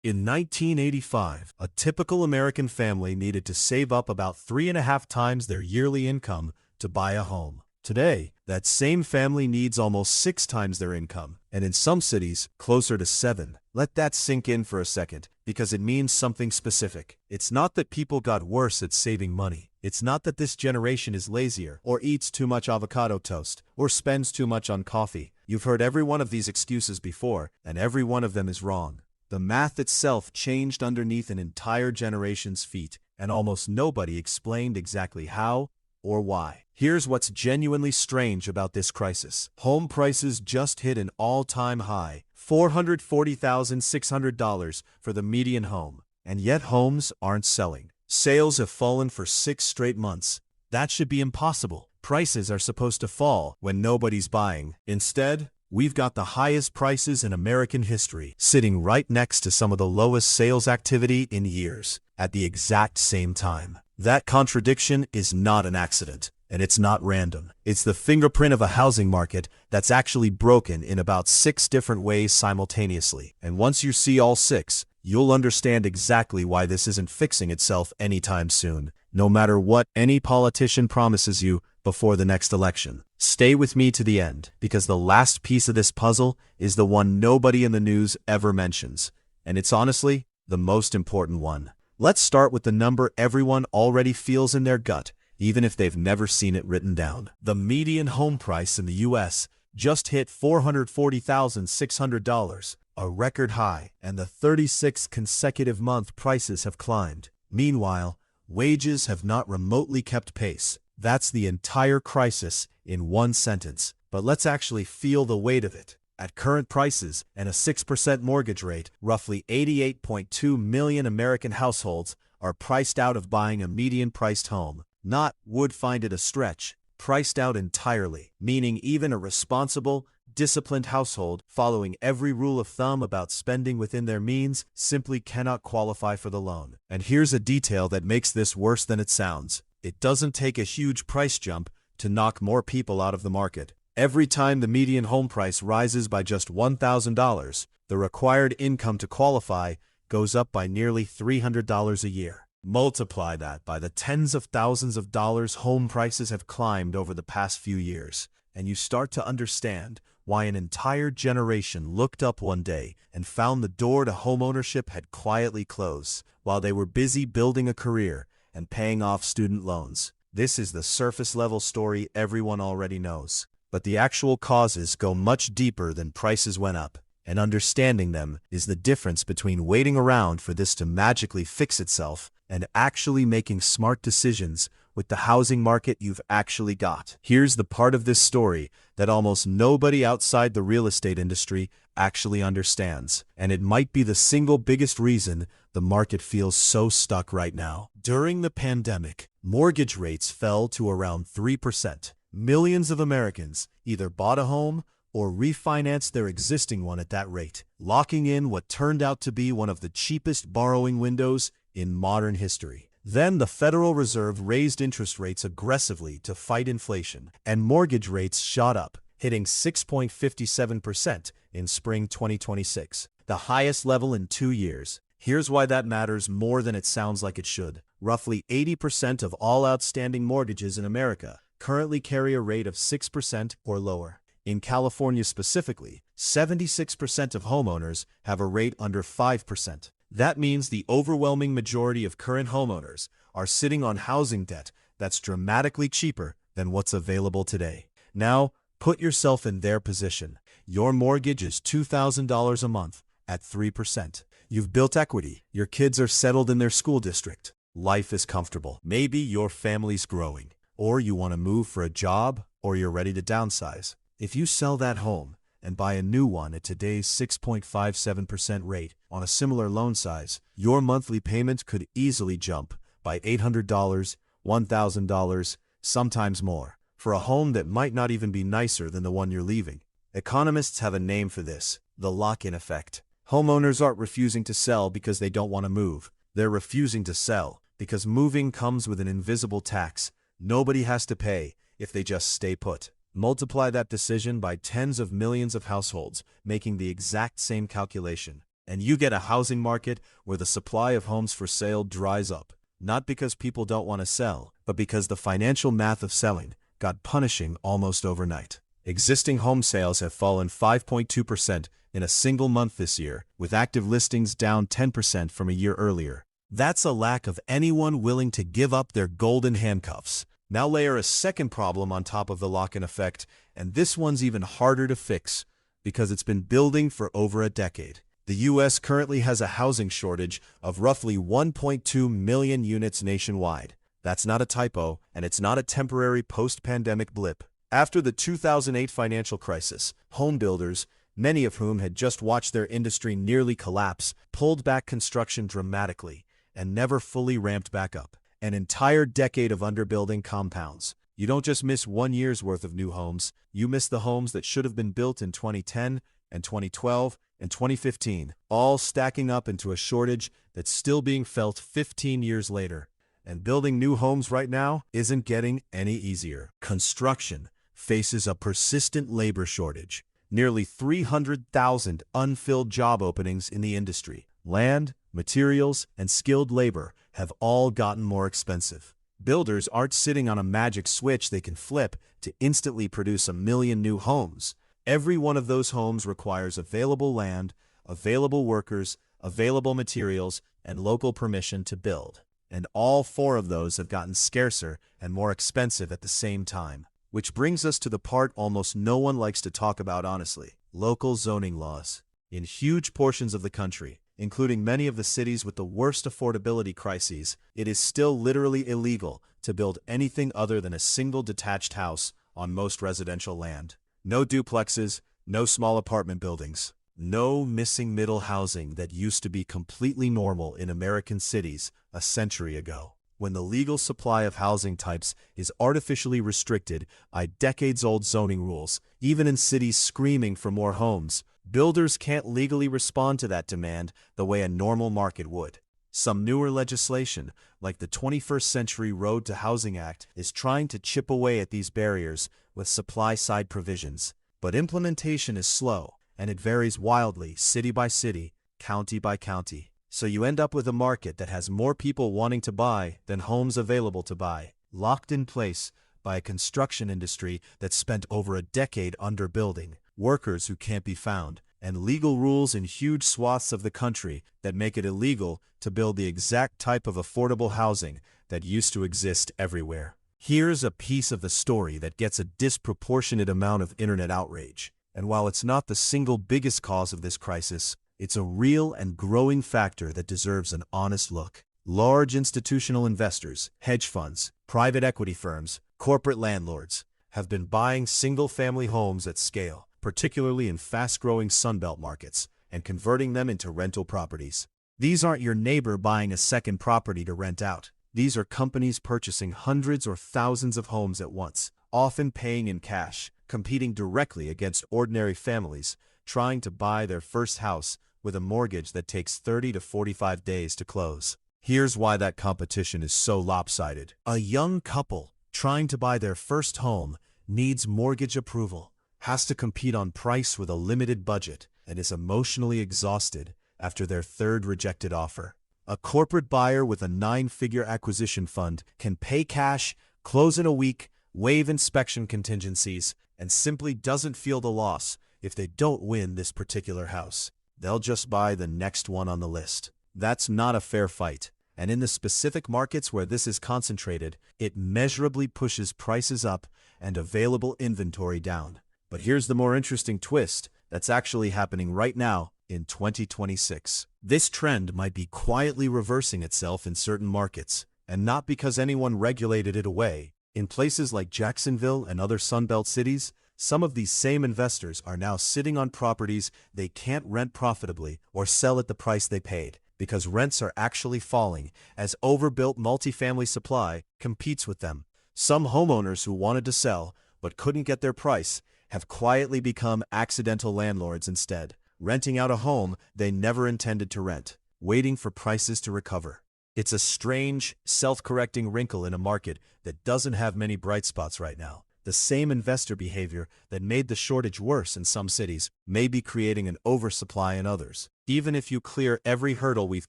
In 1985, a typical American family needed to save up about 3.5 times their yearly income to buy a home. Today, that same family needs almost 6 times their income, and in some cities, closer to 7. Let that sink in for a second, because it means something specific. It's not that people got worse at saving money. It's not that this generation is lazier, or eats too much avocado toast, or spends too much on coffee. You've heard every one of these excuses before, and every one of them is wrong. The math itself changed underneath an entire generation's feet, and almost nobody explained exactly how or why. Here's what's genuinely strange about this crisis. Home prices just hit an all-time high, $440,600 for the median home. And yet homes aren't selling. Sales have fallen for 6 straight months. That should be impossible. Prices are supposed to fall when nobody's buying. Instead, we've got the highest prices in American history, sitting right next to some of the lowest sales activity in years, at the exact same time. That contradiction is not an accident, and it's not random. It's the fingerprint of a housing market that's actually broken in about 6 different ways simultaneously. And once you see all 6, you'll understand exactly why this isn't fixing itself anytime soon, no matter what any politician promises you before the next election. Stay with me to the end, because the last piece of this puzzle is the one nobody in the news ever mentions, and it's honestly the most important one. Let's start with the number everyone already feels in their gut, even if they've never seen it written down. The median home price in the U.S. just hit $440,600, a record high, and the 36th consecutive month prices have climbed. Meanwhile, wages have not remotely kept pace. That's the entire crisis in one sentence. But let's actually feel the weight of it. At current prices and a 6% mortgage rate, roughly 88.2 million American households are priced out of buying a median-priced home. Not would find it a stretch, priced out entirely, meaning even a responsible, disciplined household following every rule of thumb about spending within their means simply cannot qualify for the loan. And here's a detail that makes this worse than it sounds. It doesn't take a huge price jump to knock more people out of the market. Every time the median home price rises by just $1,000, the required income to qualify goes up by nearly $300 a year. Multiply that by the tens of thousands of dollars home prices have climbed over the past few years, and you start to understand why an entire generation looked up one day and found the door to homeownership had quietly closed, while they were busy building a career and paying off student loans. This is the surface-level story everyone already knows. But the actual causes go much deeper than prices went up, and understanding them is the difference between waiting around for this to magically fix itself and actually making smart decisions with the housing market you've actually got. Here's the part of this story that almost nobody outside the real estate industry actually understands, and it might be the single biggest reason the market feels so stuck right now. During the pandemic, mortgage rates fell to around 3%. Millions of Americans either bought a home or refinanced their existing one at that rate, locking in what turned out to be one of the cheapest borrowing windows in modern history. Then the Federal Reserve raised interest rates aggressively to fight inflation, and mortgage rates shot up, hitting 6.57% in spring 2026, the highest level in 2 years. Here's why that matters more than it sounds like it should. Roughly 80% of all outstanding mortgages in America currently carry a rate of 6% or lower. In California specifically, 76% of homeowners have a rate under 5%. That means the overwhelming majority of current homeowners are sitting on housing debt that's dramatically cheaper than what's available today. Now, put yourself in their position. Your mortgage is $2,000 a month at 3%. You've built equity. Your kids are settled in their school district. Life is comfortable. Maybe your family's growing, or you want to move for a job, or you're ready to downsize. If you sell that home and buy a new one at today's 6.57% rate on a similar loan size, your monthly payment could easily jump by $800, $1,000, sometimes more, for a home that might not even be nicer than the one you're leaving. Economists have a name for this: the lock-in effect. Homeowners aren't refusing to sell because they don't want to move. They're refusing to sell because moving comes with an invisible tax nobody has to pay if they just stay put. Multiply that decision by tens of millions of households making the exact same calculation, And you get a housing market where the supply of homes for sale dries up, not because people don't want to sell, but because the financial math of selling got punishing almost overnight. Existing home sales have fallen 5.2% in a single month this year, with active listings down 10% from a year earlier. That's a lack of anyone willing to give up their golden handcuffs. Now layer a second problem on top of the lock-in effect, and this one's even harder to fix because it's been building for over a decade. The U.S. currently has a housing shortage of roughly 1.2 million units nationwide. That's not a typo, and it's not a temporary post-pandemic blip. After the 2008 financial crisis, home builders, many of whom had just watched their industry nearly collapse, pulled back construction dramatically and never fully ramped back up. An entire decade of underbuilding compounds. You don't just miss 1 year's worth of new homes, you miss the homes that should have been built in 2010 and 2012 and 2015, all stacking up into a shortage that's still being felt 15 years later. And building new homes right now isn't getting any easier. Construction faces a persistent labor shortage. Nearly 300,000 unfilled job openings in the industry. Land, materials, and skilled labor have all gotten more expensive. Builders aren't sitting on a magic switch they can flip to instantly produce 1 million new homes. Every one of those homes requires available land, available workers, available materials, and local permission to build. And all 4 of those have gotten scarcer and more expensive at the same time. Which brings us to the part almost no one likes to talk about honestly: local zoning laws. In huge portions of the country, including many of the cities with the worst affordability crises, it is still literally illegal to build anything other than a single detached house on most residential land. No duplexes, no small apartment buildings, no missing middle housing that used to be completely normal in American cities a century ago. When the legal supply of housing types is artificially restricted by decades-old zoning rules, even in cities screaming for more homes, builders can't legally respond to that demand the way a normal market would. Some newer legislation, like the 21st Century Road to Housing Act, is trying to chip away at these barriers with supply-side provisions. But implementation is slow, and it varies wildly city by city, county by county. So you end up with a market that has more people wanting to buy than homes available to buy, locked in place by a construction industry that spent over a decade underbuilding, workers who can't be found, and legal rules in huge swaths of the country that make it illegal to build the exact type of affordable housing that used to exist everywhere. Here's a piece of the story that gets a disproportionate amount of internet outrage. And while it's not the single biggest cause of this crisis, it's a real and growing factor that deserves an honest look. Large institutional investors, hedge funds, private equity firms, corporate landlords have been buying single-family homes at scale, particularly in fast-growing Sunbelt markets, and converting them into rental properties. These aren't your neighbor buying a second property to rent out. These are companies purchasing hundreds or thousands of homes at once, often paying in cash, competing directly against ordinary families trying to buy their first house with a mortgage that takes 30 to 45 days to close. Here's why that competition is so lopsided. A young couple trying to buy their first home needs mortgage approval, has to compete on price with a limited budget, and is emotionally exhausted after their 3rd rejected offer. A corporate buyer with a 9-figure acquisition fund can pay cash, close in a week, waive inspection contingencies, and simply doesn't feel the loss if they don't win this particular house. They'll just buy the next one on the list. That's not a fair fight, and in the specific markets where this is concentrated, it measurably pushes prices up and available inventory down. But here's the more interesting twist that's actually happening right now in 2026. This trend might be quietly reversing itself in certain markets, and not because anyone regulated it away. In places like Jacksonville and other Sunbelt cities, some of these same investors are now sitting on properties they can't rent profitably or sell at the price they paid, because rents are actually falling as overbuilt multifamily supply competes with them. Some homeowners who wanted to sell but couldn't get their price have quietly become accidental landlords instead, renting out a home they never intended to rent, waiting for prices to recover. It's a strange, self-correcting wrinkle in a market that doesn't have many bright spots right now. The same investor behavior that made the shortage worse in some cities may be creating an oversupply in others. Even if you clear every hurdle we've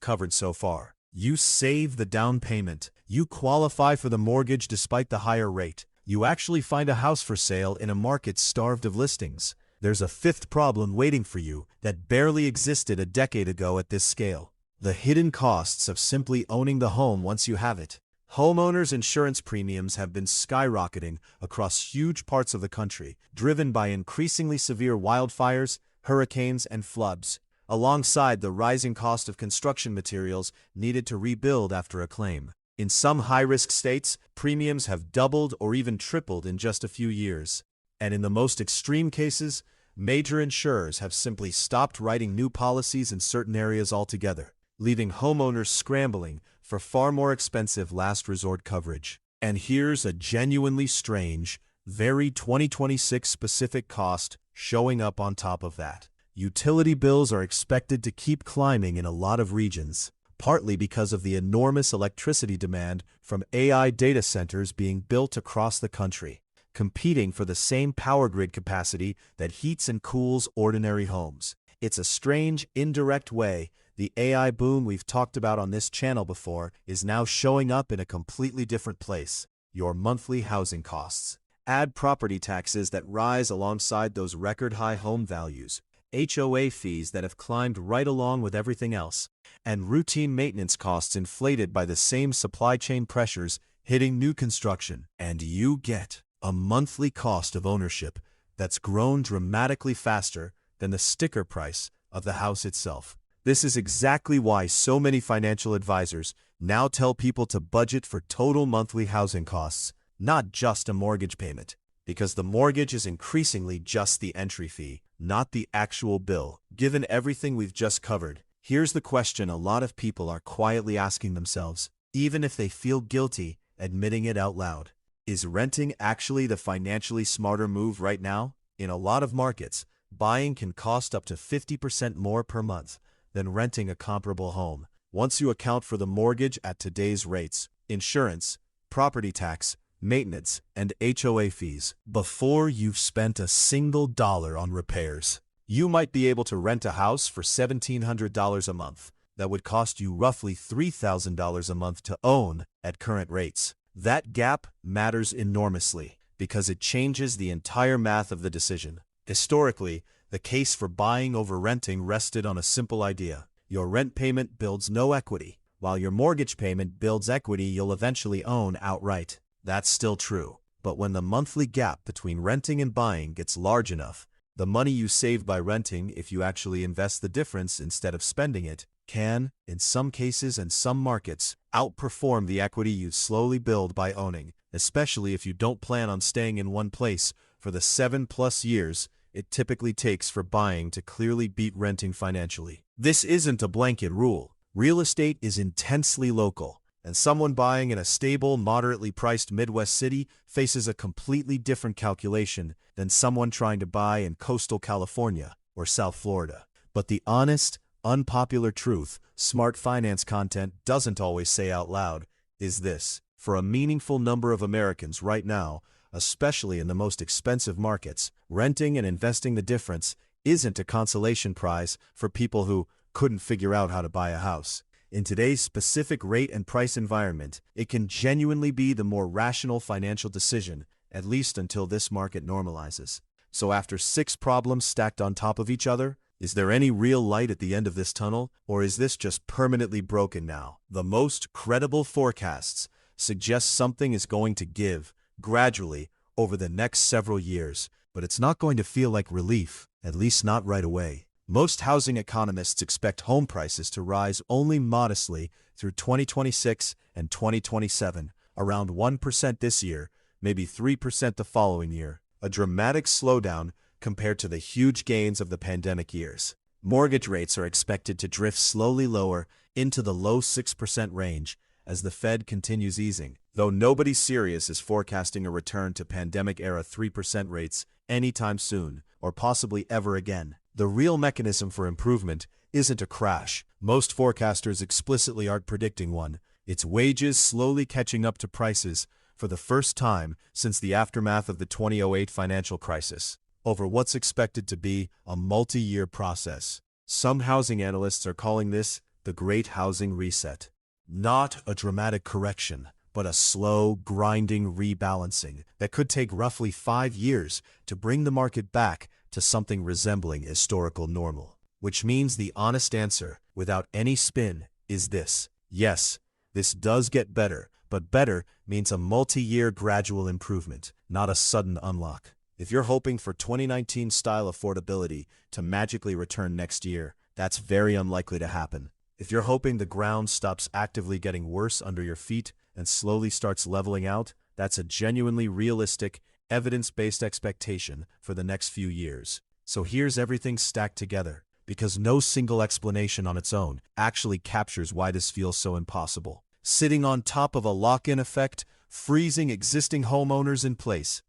covered so far, you save the down payment, you qualify for the mortgage despite the higher rate, you actually find a house for sale in a market starved of listings. There's a fifth problem waiting for you that barely existed a decade ago at this scale: the hidden costs of simply owning the home once you have it. Homeowners insurance premiums have been skyrocketing across huge parts of the country, driven by increasingly severe wildfires, hurricanes, and floods, alongside the rising cost of construction materials needed to rebuild after a claim. In some high-risk states, premiums have doubled or even tripled in just a few years. And in the most extreme cases, major insurers have simply stopped writing new policies in certain areas altogether, leaving homeowners scrambling for far more expensive last resort coverage. And here's a genuinely strange, very 2026 specific cost showing up on top of that. Utility bills are expected to keep climbing in a lot of regions, partly because of the enormous electricity demand from AI data centers being built across the country, competing for the same power grid capacity that heats and cools ordinary homes. It's a strange, indirect way the AI boom we've talked about on this channel before is now showing up in a completely different place: your monthly housing costs. Add property taxes that rise alongside those record-high home values, HOA fees that have climbed right along with everything else, and routine maintenance costs inflated by the same supply chain pressures hitting new construction, and you get a monthly cost of ownership that's grown dramatically faster than the sticker price of the house itself. This is exactly why so many financial advisors now tell people to budget for total monthly housing costs, not just a mortgage payment, because the mortgage is increasingly just the entry fee, not the actual bill. Given everything we've just covered, here's the question a lot of people are quietly asking themselves, even if they feel guilty admitting it out loud. Is renting actually the financially smarter move right now? In a lot of markets, buying can cost up to 50% more per month than renting a comparable home, once you account for the mortgage at today's rates, insurance, property tax, maintenance, and HOA fees. Before you've spent a single dollar on repairs, you might be able to rent a house for $1,700 a month. That would cost you roughly $3,000 a month to own at current rates. That gap matters enormously because it changes the entire math of the decision. Historically, the case for buying over renting rested on a simple idea: your rent payment builds no equity, while your mortgage payment builds equity you'll eventually own outright. That's still true, but when the monthly gap between renting and buying gets large enough, the money you save by renting, if you actually invest the difference instead of spending it, can, in some cases and some markets, outperform the equity you slowly build by owning, especially if you don't plan on staying in one place for the 7+ years it typically takes for buying to clearly beat renting financially. This isn't a blanket rule. Real estate is intensely local, and someone buying in a stable, moderately priced Midwest city faces a completely different calculation than someone trying to buy in coastal California or South Florida. But the honest, unpopular truth smart finance content doesn't always say out loud is this: for a meaningful number of Americans right now, especially in the most expensive markets, renting and investing the difference isn't a consolation prize for people who couldn't figure out how to buy a house. In today's specific rate and price environment, it can genuinely be the more rational financial decision, at least until this market normalizes. So after 6 problems stacked on top of each other, is there any real light at the end of this tunnel, or is this just permanently broken now? The most credible forecasts suggest something is going to give gradually over the next several years, but it's not going to feel like relief, at least not right away. Most housing economists expect home prices to rise only modestly through 2026 and 2027, around 1% this year, maybe 3% the following year, a dramatic slowdown compared to the huge gains of the pandemic years. Mortgage rates are expected to drift slowly lower into the low 6% range as the Fed continues easing, though nobody serious is forecasting a return to pandemic-era 3% rates anytime soon, or possibly ever again. The real mechanism for improvement isn't a crash. Most forecasters explicitly aren't predicting one. It's wages slowly catching up to prices for the first time since the aftermath of the 2008 financial crisis, over what's expected to be a multi-year process. Some housing analysts are calling this the Great Housing Reset. Not a dramatic correction, but a slow, grinding rebalancing that could take roughly 5 years to bring the market back to something resembling historical normal. Which means the honest answer, without any spin, is this. Yes, this does get better, but better means a multi-year gradual improvement, not a sudden unlock. If you're hoping for 2019 style affordability to magically return next year, that's very unlikely to happen. If you're hoping the ground stops actively getting worse under your feet and slowly starts leveling out, that's a genuinely realistic, evidence-based expectation for the next few years. So here's everything stacked together, because no single explanation on its own actually captures why this feels so impossible. Sitting on top of a lock-in effect, freezing existing homeowners in place,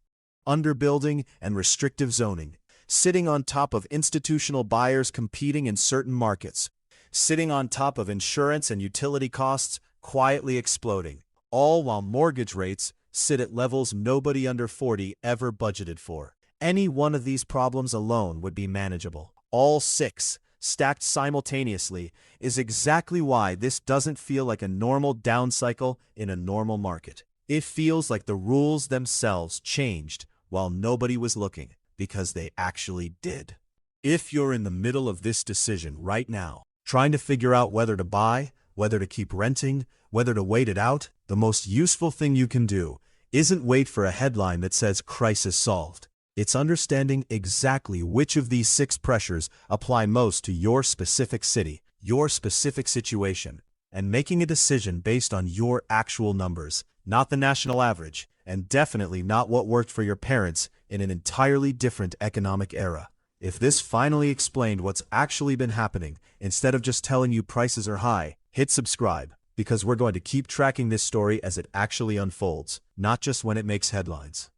underbuilding and restrictive zoning, sitting on top of institutional buyers competing in certain markets, sitting on top of insurance and utility costs quietly exploding, all while mortgage rates sit at levels nobody under 40 ever budgeted for. Any one of these problems alone would be manageable. All 6, stacked simultaneously, is exactly why this doesn't feel like a normal down cycle in a normal market. It feels like the rules themselves changed while nobody was looking, because they actually did. If you're in the middle of this decision right now, trying to figure out whether to buy, whether to keep renting, whether to wait it out, the most useful thing you can do isn't wait for a headline that says crisis solved. It's understanding exactly which of these 6 pressures apply most to your specific city, your specific situation, and making a decision based on your actual numbers, not the national average, and definitely not what worked for your parents in an entirely different economic era. If this finally explained what's actually been happening, instead of just telling you prices are high, hit subscribe, because we're going to keep tracking this story as it actually unfolds, not just when it makes headlines.